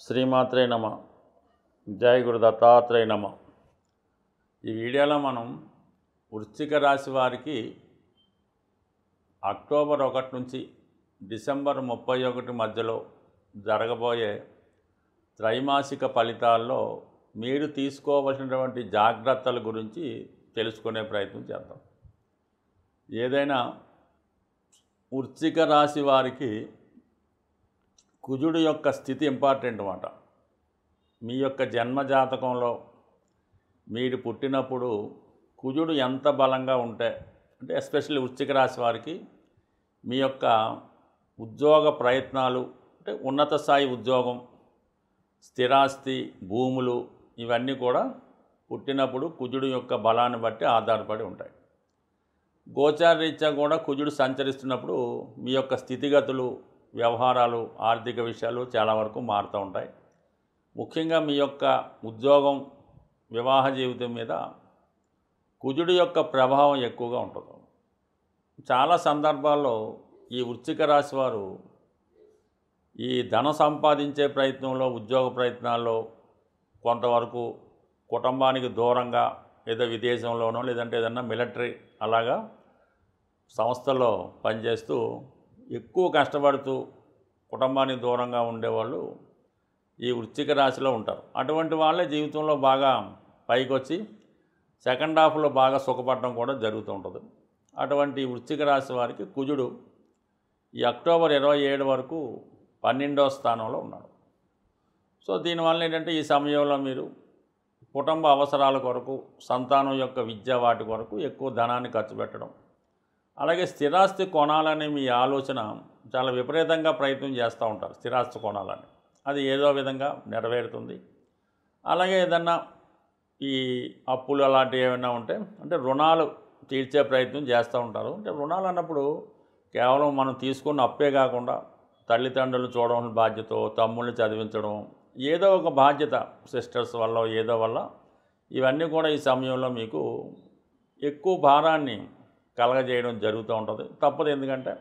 శ్రీమాత్రే నమ. జై గురు దత్తాత్రేయ నమ. ఈ వీడియోలో మనం వృశ్చిక రాశి వారికి అక్టోబర్ 1 నుంచి డిసెంబర్ 31 మధ్యలో జరగబోయే త్రైమాసిక ఫలితాల్లో మీరు తీసుకోవలసినటువంటి జాగ్రత్తల గురించి తెలుసుకునే ప్రయత్నం చేద్దాం. ఏదైనా వృశ్చిక రాశి వారికి కుజుడు యొక్క స్థితి ఇంపార్టెంట్ అన్నమాట. మీ యొక్క జన్మజాతకంలో మీరు పుట్టినప్పుడు కుజుడు ఎంత బలంగా ఉంటే, అంటే ఎస్పెషల్లీ వృశ్చిక రాశి వారికి మీ యొక్క ఉద్యోగ ప్రయత్నాలు, అంటే ఉన్నత స్థాయి ఉద్యోగం, స్థిరాస్తి, భూములు, ఇవన్నీ కూడా పుట్టినప్పుడు కుజుడు యొక్క బలాన్ని బట్టి ఆధారపడి ఉంటాయి. గోచారరీత్యా కూడా కుజుడు సంచరిస్తున్నప్పుడు మీ యొక్క స్థితిగతులు, వ్యవహారాలు, ఆర్థిక విషయాలు చాలా వరకు మారుతూ ఉంటాయి. ముఖ్యంగా మీ యొక్క ఉద్యోగం, వివాహ జీవితం మీద కుజుడు యొక్క ప్రభావం ఎక్కువగా ఉంటుంది. చాలా సందర్భాల్లో ఈ వృశ్చిక రాశి వారు ఈ ధనం సంపాదించే ప్రయత్నంలో, ఉద్యోగ ప్రయత్నాల్లో కొంతవరకు కుటుంబానికి దూరంగా ఏదో విదేశంలోనో లేదంటే ఏదన్నా మిలిటరీ అలాగా సంస్థల్లో పనిచేస్తూ ఎక్కువ కష్టపడుతూ కుటుంబానికి దూరంగా ఉండేవాళ్ళు ఈ వృశ్చిక రాశిలో ఉంటారు. అటువంటి వాళ్ళే జీవితంలో బాగా పైకి వచ్చి సెకండ్ హాఫ్లో బాగా సుఖపడడం కూడా జరుగుతూ ఉంటుంది. అటువంటి వృశ్చిక రాశి వారికి కుజుడు ఈ అక్టోబర్ 27 వరకు 12వ స్థానంలో ఉన్నాడు. సో దీనివల్ల ఏంటంటే ఈ సమయంలో మీరు కుటుంబ అవసరాల కొరకు, సంతానం యొక్క విద్య, వాటి కొరకు ఎక్కువ ధనాన్ని ఖర్చు పెట్టడం, అలాగే స్థిరాస్తి కొనాలనే మీ ఆలోచన చాలా విపరీతంగా ప్రయత్నం చేస్తూ ఉంటారు. స్థిరాస్తి కొనాలని అది ఏదో విధంగా నెరవేరుతుంది. అలాగే ఏదన్నా ఈ అప్పులు అలాంటివి ఏమైనా ఉంటే, అంటే రుణాలు తీర్చే ప్రయత్నం చేస్తూ ఉంటారు. అంటే రుణాలు అన్నప్పుడు కేవలం మనం తీసుకున్న అప్పే కాకుండా తల్లిదండ్రులు చూడడం బాధ్యత, తమ్ముళ్ళని చదివించడం, ఏదో ఒక బాధ్యత సిస్టర్స్ వల్ల ఏదో వల్ల ఇవన్నీ కూడా ఈ సమయంలో మీకు ఎక్కువ భారాన్ని కలగజేయడం జరుగుతూ ఉంటుంది. తప్పదు, ఎందుకంటే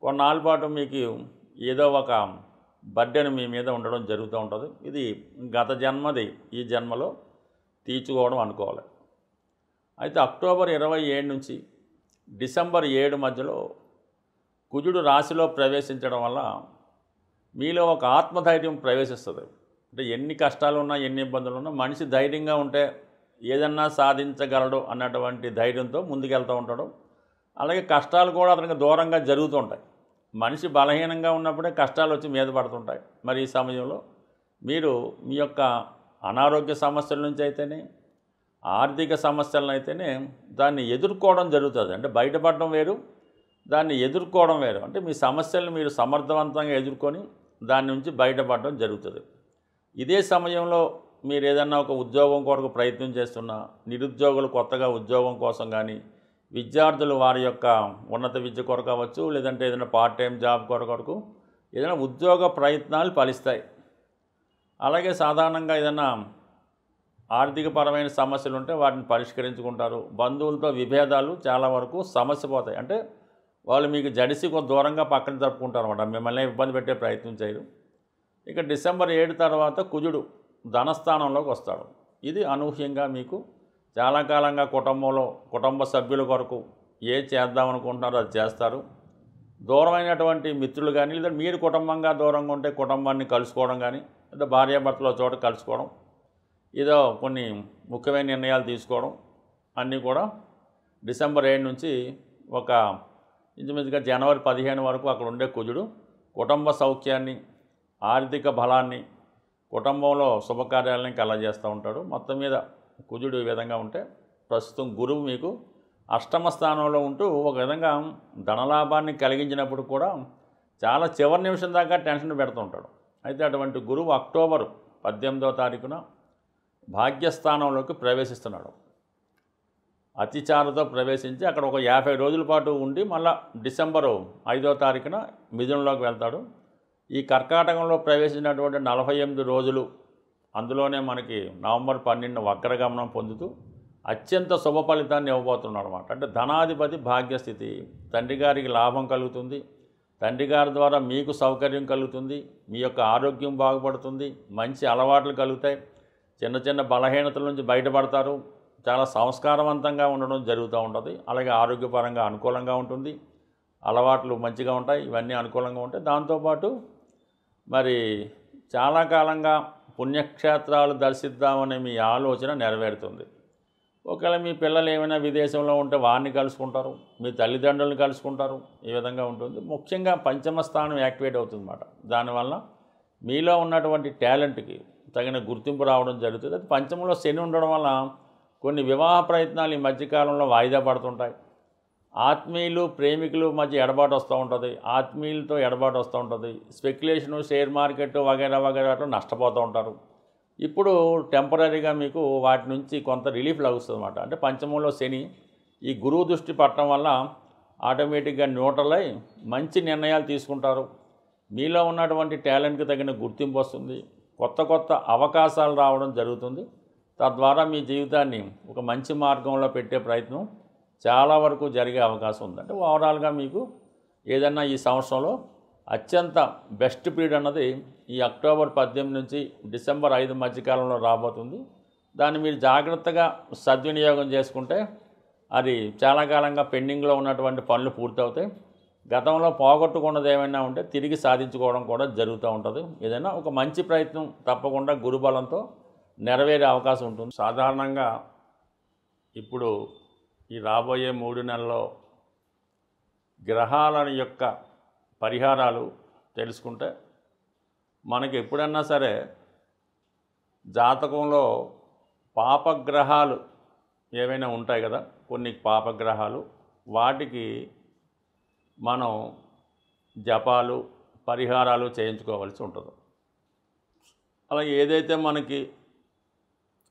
కొన్నాళ్ళ పాటు మీకు ఏదో ఒక బర్డెన్ మీ మీద ఉండడం జరుగుతూ ఉంటుంది. ఇది గత జన్మది ఈ జన్మలో తీర్చుకోవడం అనుకోవాలి. అయితే అక్టోబర్ 27 నుంచి డిసెంబర్ 7 మధ్యలో కుజుడు రాశిలో ప్రవేశించడం వల్ల మీలో ఒక ఆత్మధైర్యం ప్రవేశిస్తుంది. అంటే ఎన్ని కష్టాలు ఉన్నా, ఎన్ని ఇబ్బందులు ఉన్నా మనిషి ధైర్యంగా ఉంటే ఏదన్నా సాధించగలడు అన్నటువంటి ధైర్యంతో ముందుకెళ్తూ ఉంటాడు. అలాగే కష్టాలు కూడా అతనికి దూరంగా జరుగుతూ ఉంటాయి. మనిషి బలహీనంగా ఉన్నప్పుడే కష్టాలు వచ్చి మీద పడుతుంటాయి. మరి ఈ సమయంలో మీరు మీ యొక్క అనారోగ్య సమస్యల నుంచి అయితేనే, ఆర్థిక సమస్యలను అయితేనే దాన్ని ఎదుర్కోవడం జరుగుతుంది. అంటే బయటపడడం వేరు, దాన్ని ఎదుర్కోవడం వేరు. అంటే మీ సమస్యలను మీరు సమర్థవంతంగా ఎదుర్కొని దాని నుంచి బయటపడడం జరుగుతుంది. ఇదే సమయంలో మీరు ఏదన్నా ఒక ఉద్యోగం కొరకు ప్రయత్నం చేస్తున్నా, నిరుద్యోగులు కొత్తగా ఉద్యోగం కోసం కానీ, విద్యార్థులు వారి యొక్క ఉన్నత విద్య కొరకు అవ్వచ్చు, లేదంటే ఏదైనా పార్ట్ టైం జాబ్ కొరకు ఏదైనా ఉద్యోగ ప్రయత్నాలు ఫలిస్తాయి. అలాగే సాధారణంగా ఏదైనా ఆర్థికపరమైన సమస్యలు ఉంటే వాటిని పరిష్కరించుకుంటారు. బంధువులతో విభేదాలు చాలా వరకు సమస్య పోతాయి. అంటే వాళ్ళు మీకు జడిసి కొంత దూరంగా పక్కన జరుపుకుంటారు అన్నమాట. మిమ్మల్ని ఇబ్బంది పెట్టే ప్రయత్నం చేయరు. ఇక డిసెంబర్ 7 తర్వాత కుజుడు ధనస్థానంలోకి వస్తాడు. ఇది అనూహ్యంగా మీకు చాలా కాలంగా కుటుంబంలో కుటుంబ సభ్యుల కొరకు చేద్దామనుకుంటున్నారో అది చేస్తారు. దూరమైనటువంటి మిత్రులు కానీ, లేదా మీరు కుటుంబంగా దూరంగా ఉంటే కుటుంబాన్ని కలుసుకోవడం కానీ, లేదా భార్యాభర్తల చోట కలుసుకోవడం, ఏదో కొన్ని ముఖ్యమైన నిర్ణయాలు తీసుకోవడం అన్నీ కూడా డిసెంబర్ 7 నుంచి ఒక ఇంచుమించుగా జనవరి 15 వరకు అక్కడ ఉండే కుజుడు కుటుంబ సౌఖ్యాన్ని, ఆర్థిక బలాన్ని, కుటుంబంలో శుభకార్యాలని కలగజేస్తూ ఉంటాడు. మొత్తం మీద కుజుడు ఈ విధంగా ఉంటే, ప్రస్తుతం గురువు మీకు అష్టమ స్థానంలో ఉంటూ ఒక విధంగా ధనలాభాన్ని కలిగించినప్పుడు కూడా చాలా చివరి నిమిషం దాకా టెన్షన్ పెడుతూ ఉంటాడు. అయితే అటువంటి గురువు అక్టోబర్ 18వ తారీఖున భాగ్యస్థానంలోకి ప్రవేశిస్తున్నాడు. అతిచారతో ప్రవేశించి అక్కడ ఒక 50 రోజుల పాటు ఉండి మళ్ళీ డిసెంబరు 5వ తారీఖున మిథునంలోకి వెళ్తాడు. ఈ కర్కాటకంలో ప్రవేశించినటువంటి 48 రోజులు, అందులోనే మనకి నవంబర్ 12 వక్రగమనం పొందుతూ అత్యంత శుభ ఫలితాన్ని ఇవ్వబోతున్నాడు అన్నమాట. అంటే ధనాధిపతి భాగ్యస్థితి, తండ్రి గారికి లాభం కలుగుతుంది, తండ్రి గారి ద్వారా మీకు సౌకర్యం కలుగుతుంది, మీ యొక్క ఆరోగ్యం బాగుపడుతుంది, మంచి అలవాట్లు కలుగుతాయి, చిన్న చిన్న బలహీనతల నుంచి బయటపడతారు, చాలా సంస్కారవంతంగా ఉండడం జరుగుతూ ఉంటుంది. అలాగే ఆరోగ్యపరంగా అనుకూలంగా ఉంటుంది, అలవాట్లు మంచిగా ఉంటాయి, ఇవన్నీ అనుకూలంగా ఉంటాయి. దాంతోపాటు మరి చాలా కాలంగా పుణ్యక్షేత్రాలు దర్శిద్దామనే మీ ఆలోచన నెరవేరుతుంది. ఒకవేళ మీ పిల్లలు ఏమైనా విదేశంలో ఉంటే వారిని కలుసుకుంటారు, మీ తల్లిదండ్రులను కలుసుకుంటారు, ఈ విధంగా ఉంటుంది. ముఖ్యంగా పంచమ స్థానం యాక్టివేట్ అవుతుంది అన్నమాట. దానివల్ల మీలో ఉన్నటువంటి టాలెంట్కి తగిన గుర్తింపు రావడం జరుగుతుంది. అది పంచమంలో శని ఉండడం వల్ల కొన్ని వివాహ ప్రయత్నాలు ఈ మధ్యకాలంలో వాయిదా పడుతుంటాయి. ఆత్మీయులు ప్రేమికులు మధ్య ఎడబాటు వస్తూ ఉంటుంది, ఆత్మీయులతో ఎడబాటు వస్తూ ఉంటుంది. స్పెక్యులేషను, షేర్ మార్కెట్ వగైరా వగైరాలో నష్టపోతూ ఉంటారు. ఇప్పుడు టెంపరీగా మీకు వాటి నుంచి కొంత రిలీఫ్ లభిస్తుంది అన్నమాట. అంటే పంచమంలో శని ఈ గురువు దృష్టి పట్టడం వల్ల ఆటోమేటిక్గా న్యూట్రల్ అయి మంచి నిర్ణయాలు తీసుకుంటారు. మీలో ఉన్నటువంటి టాలెంట్కి తగిన గుర్తింపు వస్తుంది, కొత్త కొత్త అవకాశాలు రావడం జరుగుతుంది. తద్వారా మీ జీవితాన్ని ఒక మంచి మార్గంలో పెట్టే ప్రయత్నం చాలా వరకు జరిగే అవకాశం ఉంది. అంటే ఓవరాల్గా మీకు ఏదన్నా ఈ సంవత్సరంలో అత్యంత బెస్ట్ పీరియడ్ అన్నది ఈ అక్టోబర్ 18 నుంచి డిసెంబర్ 5 మధ్యకాలంలో రాబోతుంది. దాన్ని మీరు జాగ్రత్తగా సద్వినియోగం చేసుకుంటే అది చాలా కాలంగా పెండింగ్లో ఉన్నటువంటి పనులు పూర్తవుతాయి. గతంలో పోగొట్టుకున్నది ఏమైనా ఉంటే తిరిగి సాధించుకోవడం కూడా జరుగుతూ ఉంటుంది. ఏదైనా ఒక మంచి ప్రయత్నం తప్పకుండా గురుబలంతో నెరవేరే అవకాశం ఉంటుంది. సాధారణంగా ఇప్పుడు ఈ రాబోయే 3 నెలల్లో గ్రహాల యొక్క పరిహారాలు తెలుసుకుంటే మనకి ఎప్పుడన్నా సరే జాతకంలో పాపగ్రహాలు ఏవైనా ఉంటాయి కదా, కొన్ని పాపగ్రహాలు, వాటికి మనం జపాలు పరిహారాలు చేయించుకోవాల్సి ఉంటుంది. అలాగే ఏదైతే మనకి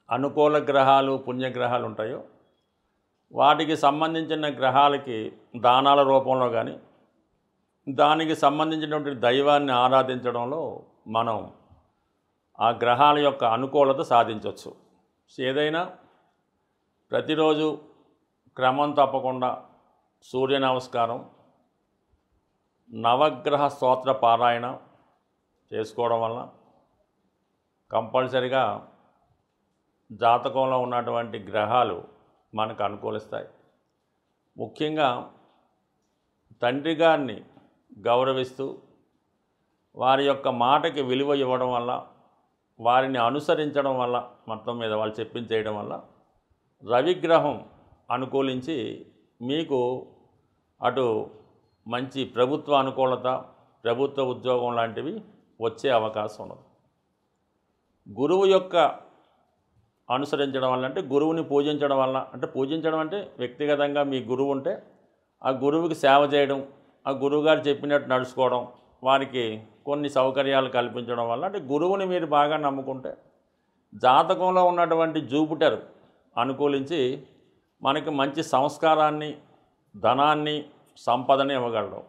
అనుకూల గ్రహాలు పుణ్యగ్రహాలు ఉంటాయో వాటికి సంబంధించిన గ్రహాలకి దానాల రూపంలో కానీ దానికి సంబంధించినటువంటి దైవాన్ని ఆరాధించడంలో మనం ఆ గ్రహాల యొక్క అనుకూలత సాధించవచ్చు. ఏదైనా ప్రతిరోజు క్రమం తప్పకుండా సూర్య నమస్కారం, నవగ్రహ స్తోత్ర పారాయణ చేసుకోవడం వల్ల కంపల్సరిగా జాతకంలో ఉన్నటువంటి గ్రహాలు మనకు అనుకూలిస్తాయి. ముఖ్యంగా తండ్రి గారిని గౌరవిస్తూ వారి యొక్క మాటకి విలువ ఇవ్వడం వల్ల, వారిని అనుసరించడం వల్ల, మొత్తం మీద వాళ్ళు చెప్పించేయడం వల్ల రవిగ్రహం అనుకూలించి మీకు అటు మంచి ప్రభుత్వ అనుకూలత, ప్రభుత్వ ఉద్యోగం లాంటివి వచ్చే అవకాశం ఉన్నది. గురువు యొక్క అనుసరించడం వల్ల అంటే గురువుని పూజించడం వల్ల, అంటే పూజించడం అంటే వ్యక్తిగతంగా మీ గురువు ఉంటే ఆ గురువుకి సేవ చేయడం, ఆ గురువుగారు చెప్పినట్టు నడుచుకోవడం, వారికి కొన్ని సౌకర్యాలు కల్పించడం వల్ల, అంటే గురువుని మీరు బాగా నమ్ముకుంటే జాతకంలో ఉన్నటువంటి జూపిటర్ అనుకూలించి మనకి మంచి సంస్కారాన్ని, ధనాన్ని, సంపదని ఇవ్వగలడు.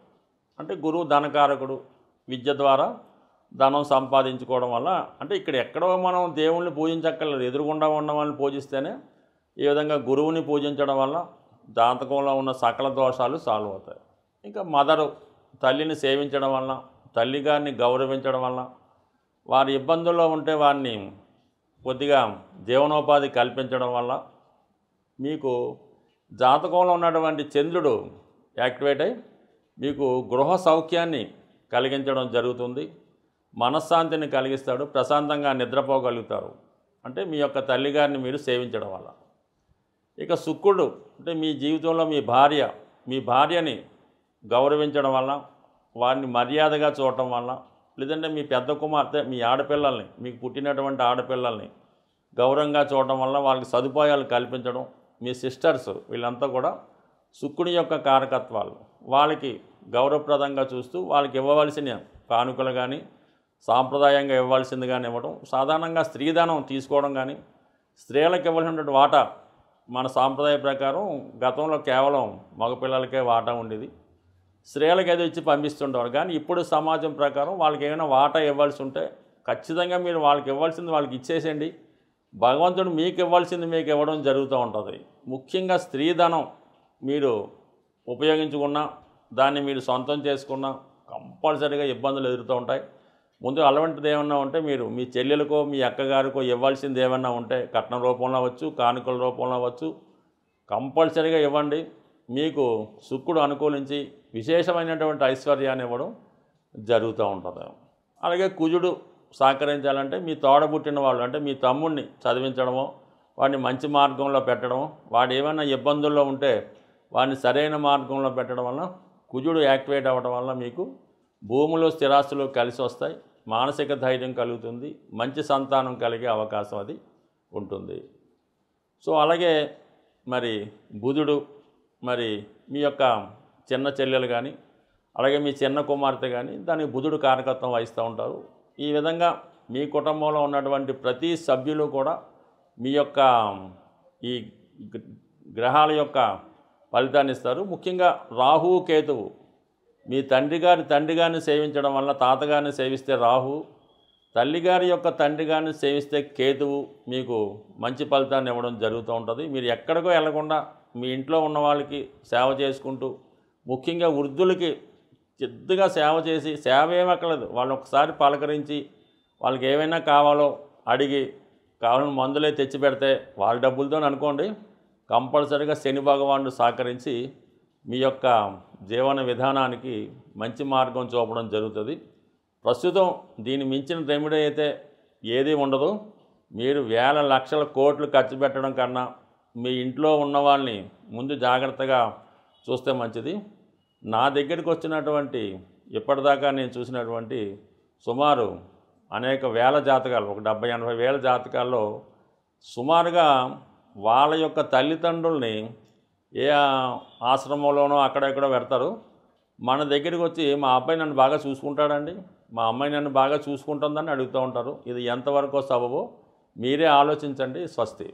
అంటే గురువు ధనకారకుడు, విద్య ద్వారా ధనం సంపాదించుకోవడం వల్ల, అంటే ఇక్కడ ఎక్కడో మనం దేవుణ్ణి పూజించక్కర్లేదు, ఎదురుగుండా ఉన్న వాళ్ళని పూజిస్తేనే ఈ విధంగా గురువుని పూజించడం వల్ల జాతకంలో ఉన్న సకల దోషాలు సాల్వ్ అవుతాయి. ఇంకా మదరు, తల్లిని సేవించడం వల్ల, తల్లిగారిని గౌరవించడం వల్ల, వారి ఇబ్బందుల్లో ఉంటే వారిని కొద్దిగా జీవనోపాధి కల్పించడం వల్ల మీకు జాతకంలో ఉన్నటువంటి చంద్రుడు యాక్టివేట్ అయి మీకు గృహ సౌఖ్యాన్ని కలిగించడం జరుగుతుంది. మనశ్శాంతిని కలిగిస్తాడు, ప్రశాంతంగా నిద్రపోగలుగుతారు. అంటే మీ యొక్క తల్లిగారిని మీరు సేవించడం వల్ల. ఇక శుక్రుడు అంటే మీ జీవితంలో మీ భార్యని గౌరవించడం వల్ల, వారిని మర్యాదగా చూడటం వల్ల, లేదంటే మీ పెద్ద కుమార్తె, మీ ఆడపిల్లల్ని, మీకు పుట్టినటువంటి ఆడపిల్లల్ని గౌరవంగా చూడటం వల్ల వాళ్ళకి సదుపాయాలు కల్పించడం, మీ సిస్టర్స్ వీళ్ళంతా కూడా శుక్రుని యొక్క కారకత్వాలు, వాళ్ళకి గౌరవప్రదంగా చూస్తూ వాళ్ళకి ఇవ్వవలసిన కానుకలు కానీ సాంప్రదాయంగా ఇవ్వాల్సింది కానీ ఇవ్వడం, సాధారణంగా స్త్రీధనం తీసుకోవడం కానీ, స్త్రీలకు ఇవ్వాల్సినటువంటి వాటా మన సాంప్రదాయ ప్రకారం గతంలో కేవలం మగపిల్లలకే వాటా ఉండేది, స్త్రీలకు ఏదో ఇచ్చి పంపిస్తుంటారు. కానీ ఇప్పుడు సమాజం ప్రకారం వాళ్ళకి ఏమైనా వాటా ఇవ్వాల్సి ఉంటే ఖచ్చితంగా మీరు వాళ్ళకి ఇవ్వాల్సింది వాళ్ళకి ఇచ్చేసేయండి. భగవంతుడు మీకు ఇవ్వాల్సింది మీకు ఇవ్వడం జరుగుతూ ఉంటుంది. ముఖ్యంగా స్త్రీధనం మీరు ఉపయోగించుకున్నా, దాన్ని మీరు సొంతం చేసుకున్నా, కంపల్సరీగా ఇబ్బందులు ఎదురుతూ ఉంటాయి. ముందు అలవంటిది ఏమన్నా ఉంటే మీరు మీ చెల్లెలకో మీ అక్కగారికో ఇవ్వాల్సింది ఏమన్నా ఉంటే కట్నం రూపంలో అవ్వచ్చు, కానుకల రూపంలో అవ్వచ్చు, కంపల్సరీగా ఇవ్వండి. మీకు శుక్రుడు అనుకూలించి విశేషమైనటువంటి ఐశ్వర్యాన్ని ఇవ్వడం జరుగుతూ ఉంటుంది. అలాగే కుజుడు సహకరించాలంటే మీ తోడబుట్టిన వాళ్ళు అంటే మీ తమ్ముడిని చదివించడమో, వాడిని మంచి మార్గంలో పెట్టడం, వాడు ఏమైనా ఇబ్బందుల్లో ఉంటే వాడిని సరైన మార్గంలో పెట్టడం వల్ల కుజుడు యాక్టివేట్ అవ్వడం వల్ల మీకు భూములు స్థిరాస్తులు కలిసి వస్తాయి, మానసిక ధైర్యం కలుగుతుంది, మంచి సంతానం కలిగే అవకాశం అది ఉంటుంది. సో అలాగే మరి బుధుడు మరి మీ యొక్క చిన్న చెల్లెలు కానీ అలాగే మీ చిన్న కుమార్తె కానీ దానికి బుధుడు కారకత్వం వహిస్తూ ఉంటారు. ఈ విధంగా మీ కుటుంబంలో ఉన్నటువంటి ప్రతి సభ్యులు కూడా మీ యొక్క ఈ గ్రహాల యొక్క ఫలితాన్ని ఇస్తారు. ముఖ్యంగా రాహు కేతువు మీ తండ్రి గారిని సేవించడం వల్ల తాతగారిని సేవిస్తే రాహు, తల్లిగారి యొక్క తండ్రి గారిని సేవిస్తే కేతువు మీకు మంచి ఫలితాన్ని ఇవ్వడం జరుగుతూ ఉంటుంది. మీరు ఎక్కడికో వెళ్లకుండా మీ ఇంట్లో ఉన్న వాళ్ళకి సేవ చేసుకుంటూ, ముఖ్యంగా వృద్ధులకి చిద్దుగా సేవ చేసి, సేవ ఏమక్కర్లేదు, వాళ్ళు ఒకసారి పలకరించి వాళ్ళకి ఏమైనా కావాలో అడిగి కావాలని మందులే తెచ్చి పెడితే వాళ్ళ డబ్బులతో అనుకోండి, కంపల్సరీగా శని భగవానుడు సహకరించి మీ యొక్క జీవన విధానానికి మంచి మార్గం చూపడం జరుగుతుంది. ప్రస్తుతం దీన్ని మించిన రెమెడీ అయితే ఏది ఉండదు. మీరు వేల లక్షల కోట్లు ఖర్చు పెట్టడం కన్నా మీ ఇంట్లో ఉన్న వాళ్ళని ముందు జాగ్రత్తగా చూస్తే మంచిది. నా దగ్గరికి వచ్చినటువంటి ఇప్పటిదాకా నేను చూసినటువంటి సుమారు అనేక వేల జాతకాలు, ఒక 70-80 వేల జాతకాల్లో సుమారుగా వాళ్ళ యొక్క తల్లిదండ్రుల్ని ఏ ఆశ్రమంలోనో అక్కడెక్కడో పెడతారు. మన దగ్గరికి వచ్చి మా అబ్బాయి నన్ను బాగా చూసుకుంటాడండి, మా అమ్మాయి నన్ను బాగా చూసుకుంటుందని అడుగుతూ ఉంటారు. ఇది ఎంతవరకు సబబో మీరే ఆలోచించండి. స్వస్తి.